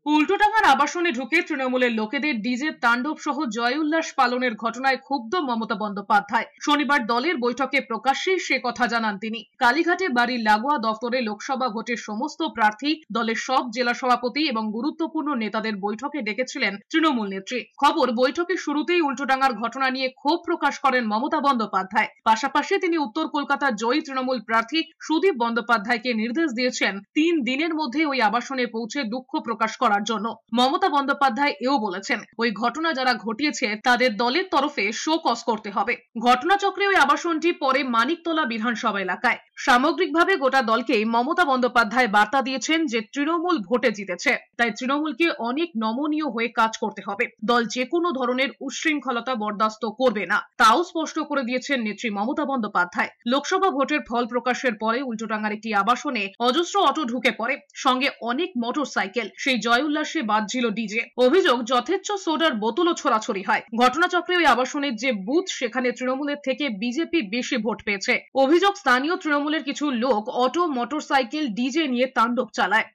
উল্টোডাঙার আবাসনে ঢুকে তৃণমূলের লোকেদের ডিজের তাণ্ডব সহ জয় উল্লাস পালনের ঘটনায় ক্ষুব্ধ মমতা বন্দ্যোপাধ্যায়। শনিবার দলের বৈঠকে প্রকাশ্যেই সে কথা জানান তিনি। কালীঘাটে বাড়ির লাগোয়া দফতরে লোকসভা ভোটের সমস্ত প্রার্থী, দলের সব জেলা সভাপতি এবং গুরুত্বপূর্ণ নেতাদের বৈঠকে ডেকেছিলেন তৃণমূল নেত্রী। খবর, বৈঠকের শুরুতেই উল্টোডাঙার ঘটনা নিয়ে ক্ষোভ প্রকাশ করেন মমতা বন্দ্যোপাধ্যায়। পাশাপাশি তিনি উত্তর কলকাতার জয়ী তৃণমূল প্রার্থী সুদীপ বন্দ্যোপাধ্যায়কে নির্দেশ দিয়েছেন 3 দিনের মধ্যে ওই আবাসনে পৌঁছে দুঃখ প্রকাশ করার জন্য। মমতা বন্দ্যোপাধ্যায় এও বলেছেন, ওই ঘটনা যারা ঘটিয়েছে তাদের দলের তরফে শো কজ করতে হবে। ঘটনাচক্রে ওই আবাসনটি পরে মানিকতলা বিধানসভা এলাকায়। সামগ্রিকভাবে গোটা দলকে মমতা বন্দ্যোপাধ্যায় বার্তা দিয়েছেন যে তৃণমূল ভোটে জিতেছে, তাই তৃণমূলকে অনেক নমনীয় হয়ে কাজ করতে হবে। দল যে কোনো ধরনের উচ্ছৃঙ্খলতা বরদাস্ত করবে না, তাও স্পষ্ট করে দিয়েছেন নেত্রী মমতা বন্দ্যোপাধ্যায়। লোকসভা ভোটের ফল প্রকাশের পরে উল্টোডাঙার একটি আবাসনে অজস্র অটো ঢুকে পড়ে, সঙ্গে অনেক মোটর সাইকেল। সেই জয় উল্লাসে বাজছিল ডিজে। অভিযোগ, যথেচ্ছ সোডার বোতলও ছোড়াছড়ি হয়। ঘটনাচক্রে ওই আবাসনের যে বুথ, সেখানে তৃণমূলের থেকে বিজেপি বেশি ভোট পেয়েছে। অভিযোগ, স্থানীয় তৃণমূলের কিছু লোক অটো, মোটর সাইকেল, ডিজে নিয়ে তাণ্ডব চালায়।